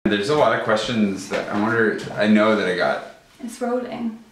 There's a lot of questions that I know that I got. It's rolling.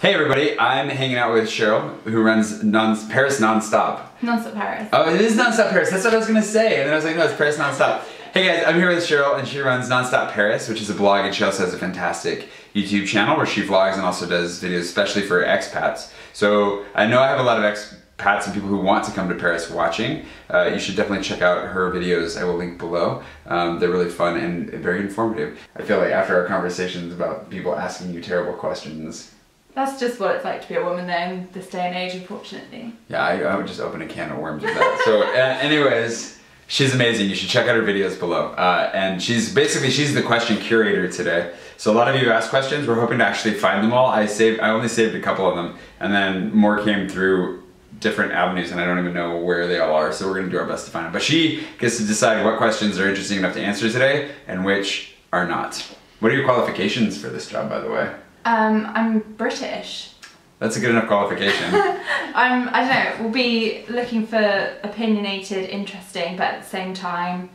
Hey everybody, I'm hanging out with Cheryl, who runs Paris Nonstop. Nonstop Paris. Oh, it is Nonstop Paris, that's what I was gonna say. And then I was like, no, it's Paris Nonstop. Hey guys, I'm here with Cheryl, and she runs Nonstop Paris, which is a blog, and she also has a fantastic YouTube channel where she vlogs and also does videos, especially for expats. So I know I have a lot of expats and people who want to come to Paris watching. You should definitely check out her videos. I will link below. They're really fun and very informative. I feel like after our conversations about people asking you terrible questions. That's just what it's like to be a woman though in this day and age, unfortunately. Yeah, I would just open a can of worms with that. So anyways, she's amazing. You should check out her videos below. And she's the question curator today. So a lot of you asked questions. We're hoping to actually find them all. I only saved a couple of them, and then more came through different avenues, and I don't even know where they all are, so we're gonna do our best to find them. But she gets to decide what questions are interesting enough to answer today and which are not. What are your qualifications for this job, by the way? I'm British. That's a good enough qualification. I don't know, we'll be looking for opinionated, interesting, but at the same time,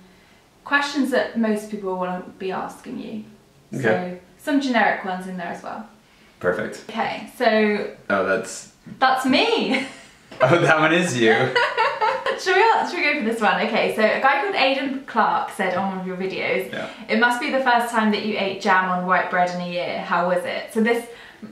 questions that most people won't be asking you. Okay. So, some generic ones in there as well. Perfect. Okay, so... Oh, that's me! Oh, that one is you. Should we go for this one? Okay, so a guy called Aidan Clark said on one of your videos, it must be the first time that you ate jam on white bread in a year. How was it? So this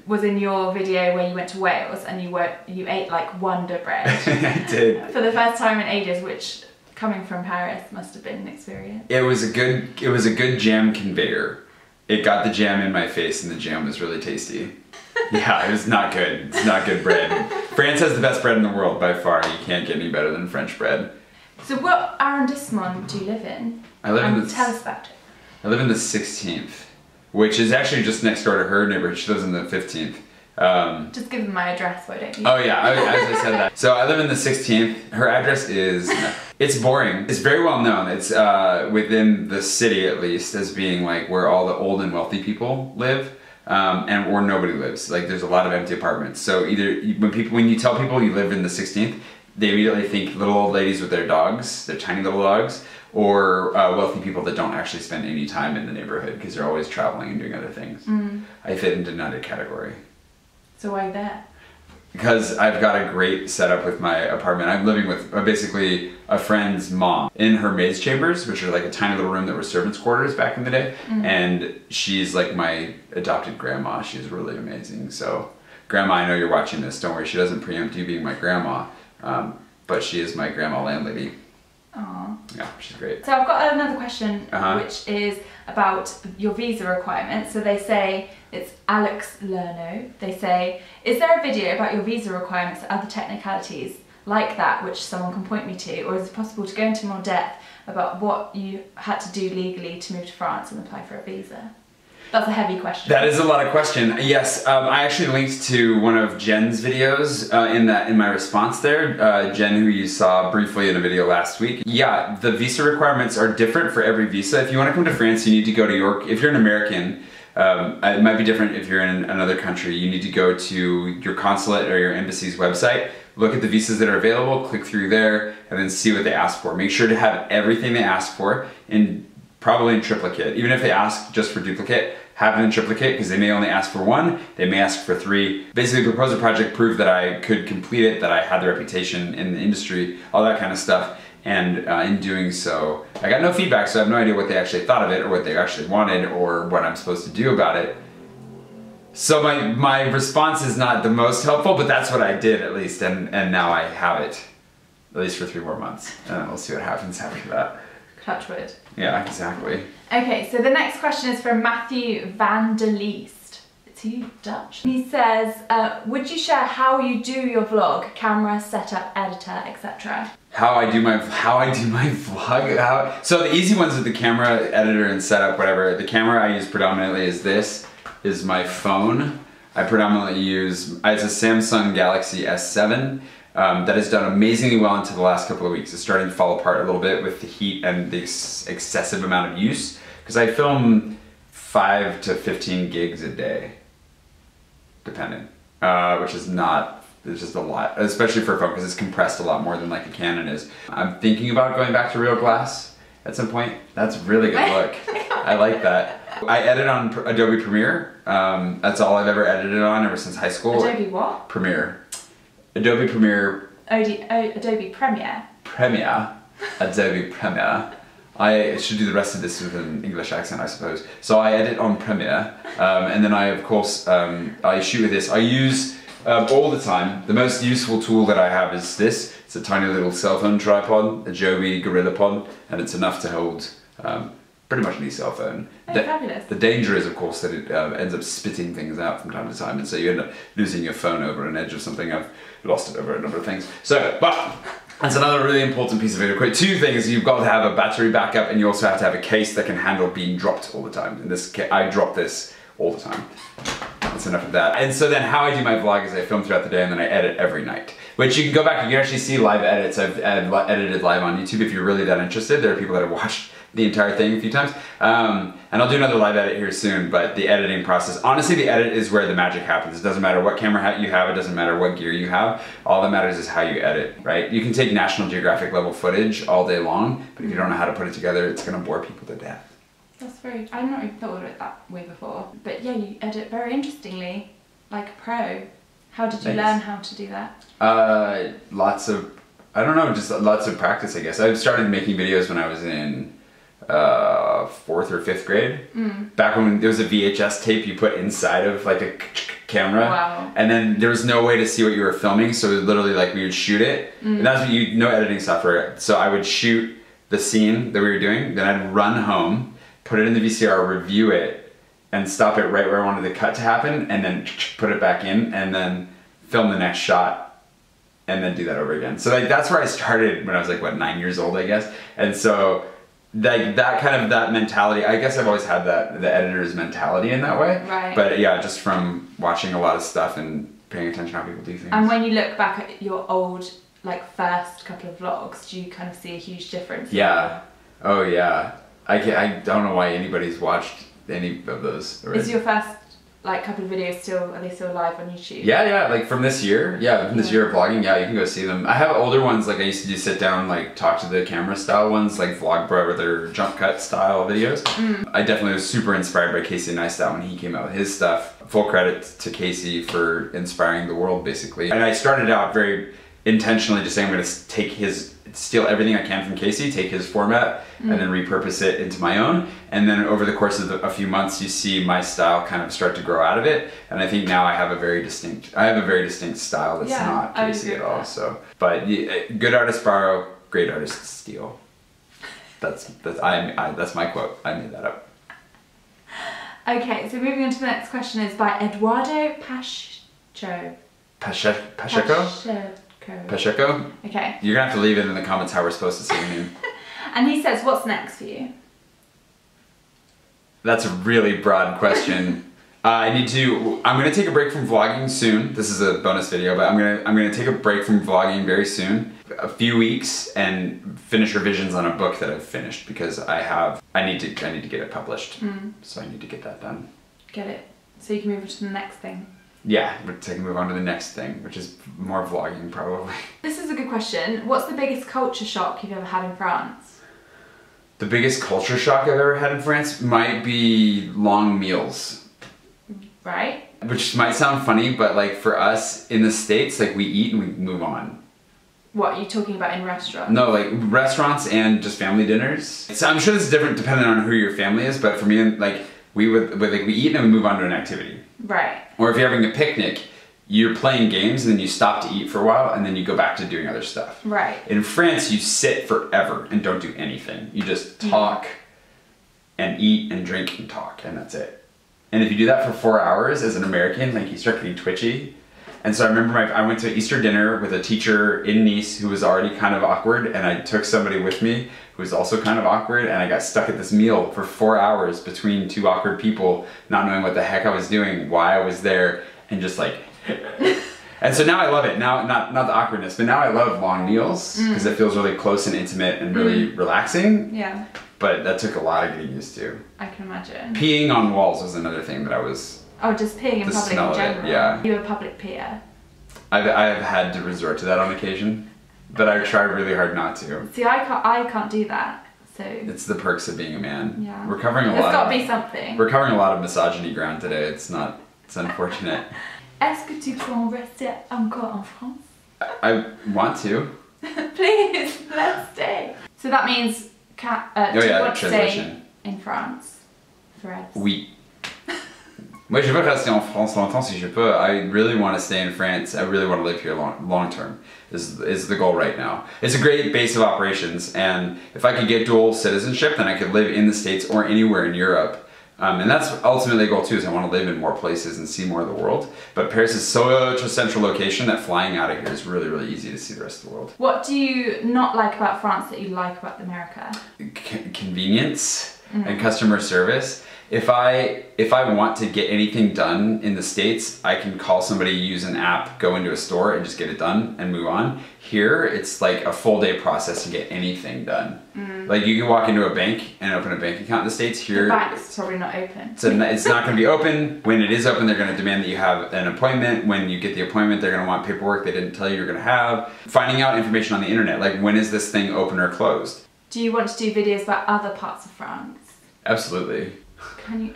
was in your video where you went to Wales and you ate like Wonder bread. I did. For the first time in ages, which coming from Paris must have been an experience. It was a good jam conveyor. It got the jam in my face and the jam was really tasty. Yeah, it was not good. It's not good bread. France has the best bread in the world by far. You can't get any better than French bread. So what arrondissement do you live in? I live in the... Tell us about it. I live in the 16th, which is actually just next door to her neighborhood. She lives in the 15th. Just give them my address, why don't you? Oh yeah, I said that. So I live in the 16th. Her address is... It's boring. It's very well known. It's within the city, at least, as being like where all the old and wealthy people live. Or nobody lives. Like there's a lot of empty apartments. So either when you tell people you live in the 16th, they immediately think little old ladies with their dogs, their tiny little dogs, or wealthy people that don't actually spend any time in the neighborhood because they're always traveling and doing other things. I fit into neither category. So why that? Because I've got a great setup with my apartment. I'm living with basically a friend's mom in her maid's chambers, which are like a tiny little room that were servants' quarters back in the day. And she's like my adopted grandma. She's really amazing. So grandma, I know you're watching this. Don't worry, she doesn't preempt you being my grandma. But she is my grandma landlady. Aww. Yeah, she's great. So I've got another question, which is about your visa requirements. So they say, it's Alex Lerno, they say, is there a video about your visa requirements and other technicalities like that which someone can point me to, or is it possible to go into more depth about what you had to do legally to move to France and apply for a visa? That's a heavy question. That is a lot of question. Yes, I actually linked to one of Jen's videos in my response there. Jen, who you saw briefly in a video last week. Yeah, the visa requirements are different for every visa. If you want to come to France, you need to go to if you're an American, it might be different if you're in another country. You need to go to your consulate or your embassy's website, look at the visas that are available, click through there, and then see what they ask for. Make sure to have everything they ask for probably in triplicate. Even if they ask just for duplicate, have it in triplicate because they may only ask for one, they may ask for three. Basically propose a project, prove that I could complete it, that I had the reputation in the industry, all that kind of stuff. And in doing so, I got no feedback, so I have no idea what they actually thought of it or what they actually wanted or what I'm supposed to do about it. So my response is not the most helpful, but that's what I did at least, and now I have it, at least for 3 more months. And then we'll see what happens after that. Touch wood. Yeah, exactly. Okay, so the next question is from Matthew van der Leest. Is he Dutch? He says, would you share how you do your vlog, camera, setup, editor, etc.? How I do my vlog? So the easy ones are the camera, editor, and setup, whatever. The camera I use predominantly is my phone. I predominantly use, it's a Samsung Galaxy S7. That has done amazingly well until the last couple of weeks. It's starting to fall apart a little bit with the heat and the excessive amount of use. Because I film 5 to 15 gigs a day, depending, which is not, it's just a lot, especially for a phone because it's compressed a lot more than like a Canon is. I'm thinking about going back to real glass at some point. That's really good look. I like that. I edit on Adobe Premiere. That's all I've ever edited on ever since high school. Adobe what? Premiere. Adobe Premiere. Adobe Premiere. Premiere. Adobe Premiere. I should do the rest of this with an English accent, I suppose. So I edit on Premiere, and then I, of course, I shoot with this. I use all the time. The most useful tool that I have is this. It's a tiny little cell phone tripod, Adobe GorillaPod, and it's enough to hold pretty much any cell phone. Oh, fabulous. The danger is, of course, that it ends up spitting things out from time to time, and so you end up losing your phone over an edge of something. I've lost it over a number of things. So, but that's another really important piece of video equipment. Two things: you've got to have a battery backup, and you also have to have a case that can handle being dropped all the time. In this case, I drop this all the time. That's enough of that. And so then how I do my vlog is I film throughout the day and then I edit every night. Which you can go back, you can actually see live edits. I've edited live on YouTube if you're really that interested. There are people that have watched the entire thing a few times. And I'll do another live edit here soon, but the editing process, honestly the edit is where the magic happens. It doesn't matter what camera you have, it doesn't matter what gear you have. All that matters is how you edit, right? You can take National Geographic level footage all day long, but if you don't know how to put it together, it's gonna bore people to death. That's very, I've not even thought of it that way before. But yeah, you edit very interestingly, like a pro. How did you learn how to do that? Lots of, I don't know, just lots of practice, I guess. I started making videos when I was in 4th or 5th grade. Back when there was a VHS tape you put inside of like a camera. Wow. And then there was no way to see what you were filming, so it was literally like we would shoot it. And that's what no editing software. So I would shoot the scene that we were doing, then I'd run home, put it in the VCR, review it, and stop it right where I wanted the cut to happen, and then put it back in, and then film the next shot, and then do that over again. So like that's where I started when I was like, what, 9 years old, I guess. And so like that kind of, that mentality, I guess I've always had that, the editor's mentality in that way. Right. But yeah, just from watching a lot of stuff and paying attention to how people do things. And when you look back at your old, like first couple of vlogs, do you kind of see a huge difference? Yeah. Oh yeah. I don't know why anybody's watched any of those already. Is your first like couple of videos still, are they still live on YouTube? Yeah, like from this year. Yeah, from this year of vlogging, yeah, you can go see them. I have older ones, like I used to do sit down, like talk to the camera style ones, like Vlogbro or their jump cut style videos. I definitely was super inspired by Casey Neistat when he came out with his stuff. Full credit to Casey for inspiring the world, basically. And I started out very intentionally just saying I'm gonna steal everything I can from Casey, take his format, and then repurpose it into my own. And then over the course of a few months, you see my style kind of start to grow out of it. And I think now I have a very distinct style that's not Casey at all. So, but good artists borrow, great artists steal. That's my quote. I made that up. Okay, so moving on to the next question is by Eduardo Pacheco. Pacheco? Okay. You're gonna have to leave it in the comments how we're supposed to say your name. And he says, what's next for you? That's a really broad question. I'm gonna take a break from vlogging soon. This is a bonus video, but I'm gonna take a break from vlogging very soon. A few weeks and finish revisions on a book that I've finished because I need to get it published. So I need to get that done. Get it. So you can move on to the next thing. Yeah, we're taking move on to the next thing, which is more vlogging probably. This is a good question. What's the biggest culture shock you've ever had in France? The biggest culture shock I've ever had in France might be long meals. Right. Which might sound funny, but like for us in the States, like we eat and we move on. What are you talking about in restaurants? No, like restaurants and just family dinners. So I'm sure this is different depending on who your family is, but for me, like we eat and we move on to an activity. Right. Or if you're having a picnic, you're playing games and then you stop to eat for a while and then you go back to doing other stuff. Right. In France, you sit forever and don't do anything. You just talk and eat and drink and talk and that's it. And if you do that for 4 hours as an American, like you start getting twitchy. And so I remember I went to Easter dinner with a teacher in Nice who was already kind of awkward, and I took somebody with me who was also kind of awkward, and I got stuck at this meal for 4 hours between two awkward people, not knowing what the heck I was doing, why I was there, and just like... And so now I love it. Now, not the awkwardness, but now I love long meals because it feels really close and intimate and really relaxing. Yeah. But that took a lot of getting used to. I can imagine. Peeing on walls was another thing that I was... Oh, just peeing in public in general? Yeah. You're a public peer? I've had to resort to that on occasion, but I try really hard not to. See, I can't do that. So it's the perks of being a man. Yeah. We're covering a lot. There's got to be something. We're covering a lot of misogyny ground today. It's unfortunate. Est-ce que tu peux rester encore en France? I want to. Please, let's stay. So that means, do you want to stay in France forever? Oui. Moi, je veux rester en France longtemps si je peux. I really want to stay in France. I really want to live here long term. Is the goal right now. It's a great base of operations, and if I could get dual citizenship, then I could live in the States or anywhere in Europe. And that's ultimately the goal too, is I want to live in more places and see more of the world. But Paris is such a central location that flying out of here is really, really easy to see the rest of the world. What do you not like about France that you like about America? Convenience and customer service. If I want to get anything done in the States, I can call somebody, use an app, go into a store and just get it done and move on. Here, it's like a full day process to get anything done. Like you can walk into a bank and open a bank account in the States. Here, the bank's probably not open. So it's not going to be open. When it is open, they're going to demand that you have an appointment. When you get the appointment, they're going to want paperwork they didn't tell you you're going to have. Finding out information on the internet, like when is this thing open or closed? Do you want to do videos about other parts of France? Absolutely. Can you?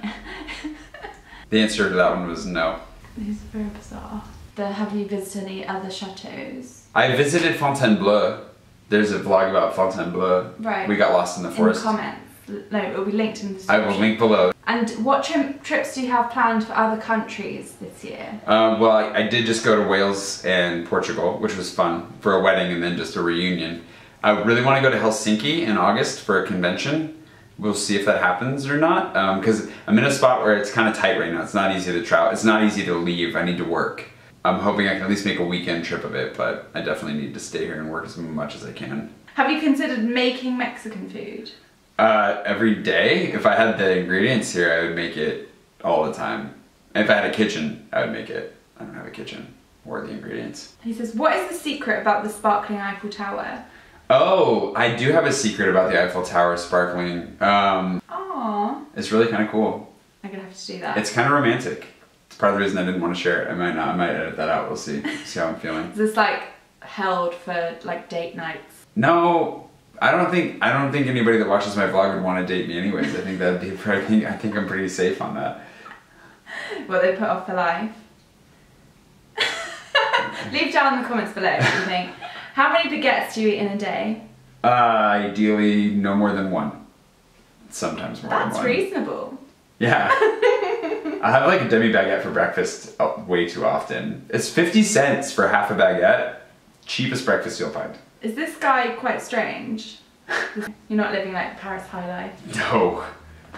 The answer to that one was no. This is very bizarre. Have you visited any other chateaus? I visited Fontainebleau. There's a vlog about Fontainebleau. Right. We got lost in the forest. In the comments. No, it will be linked in the description. I will link below. And what trips do you have planned for other countries this year? Well, I did just go to Wales and Portugal, which was fun, for a wedding and then just a reunion. I really want to go to Helsinki in August for a convention. We'll see if that happens or not, because I'm in a spot where it's kind of tight right now. It's not easy to travel. It's not easy to leave. I need to work. I'm hoping I can at least make a weekend trip of it, but I definitely need to stay here and work as much as I can. Have you considered making Mexican food? Every day. If I had the ingredients here, I would make it all the time. And if I had a kitchen, I would make it. I don't have a kitchen or the ingredients. He says, what is the secret about the sparkling Eiffel Tower? Oh, I do have a secret about the Eiffel Tower sparkling. Aww. It's really kind of cool. I'm gonna have to do that. It's kind of romantic. It's part of the reason I didn't want to share it. I might not. I might edit that out. We'll see. See how I'm feeling. Is this like held for like date nights? No, I don't think anybody that watches my vlog would want to date me anyways. I think that'd be pretty. I think I'm pretty safe on that. Well, they put off for life. Leave down in the comments below what you think. How many baguettes do you eat in a day? Ideally, no more than one. Sometimes more than one. That's reasonable. Yeah. I have like a demi-baguette for breakfast way too often. It's 50 cents for half a baguette. Cheapest breakfast you'll find. Is this guy quite strange? You're not living like Paris high life? No.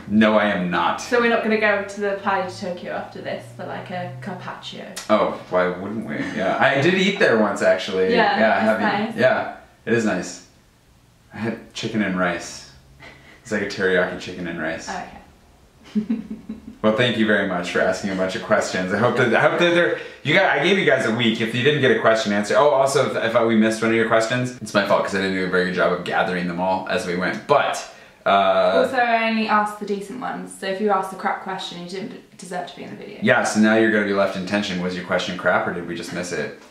No, I am not. So we're not going to go to the Playa de Tokyo after this for like a carpaccio? Oh, why wouldn't we? Yeah, I did eat there once actually. Yeah, I have nice. Yeah, it is nice. I had chicken and rice. It's like a teriyaki chicken and rice. Okay. Well, thank you very much for asking a bunch of questions. I hope that I gave you guys a week. If you didn't get a question answered, oh, also if we missed one of your questions, it's my fault because I didn't do a very good job of gathering them all as we went. But also, I only asked the decent ones. So if you asked a crap question, you didn't deserve to be in the video. Yeah. So now you're going to be left in tension. Was your question crap, or did we just miss it?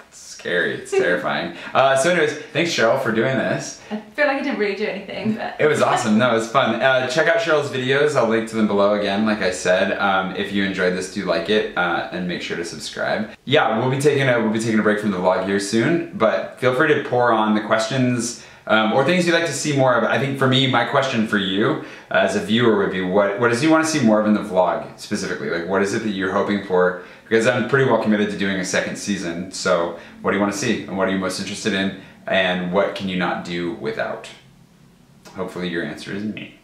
It's scary. It's terrifying. So anyways, thanks Cheryl for doing this. I feel like I didn't really do anything, but it was awesome. No, it was fun. Check out Cheryl's videos. I'll link to them below again. Like I said, if you enjoyed this, do like it and make sure to subscribe. Yeah, we'll be taking a break from the vlog here soon, but feel free to pour on the questions. Or things you'd like to see more of. I think for me, my question for you as a viewer would be, what does you want to see more of in the vlog specifically? Like, what is it that you're hoping for? Because I'm pretty well committed to doing a second season. So what do you want to see? And what are you most interested in? And what can you not do without? Hopefully your answer is me.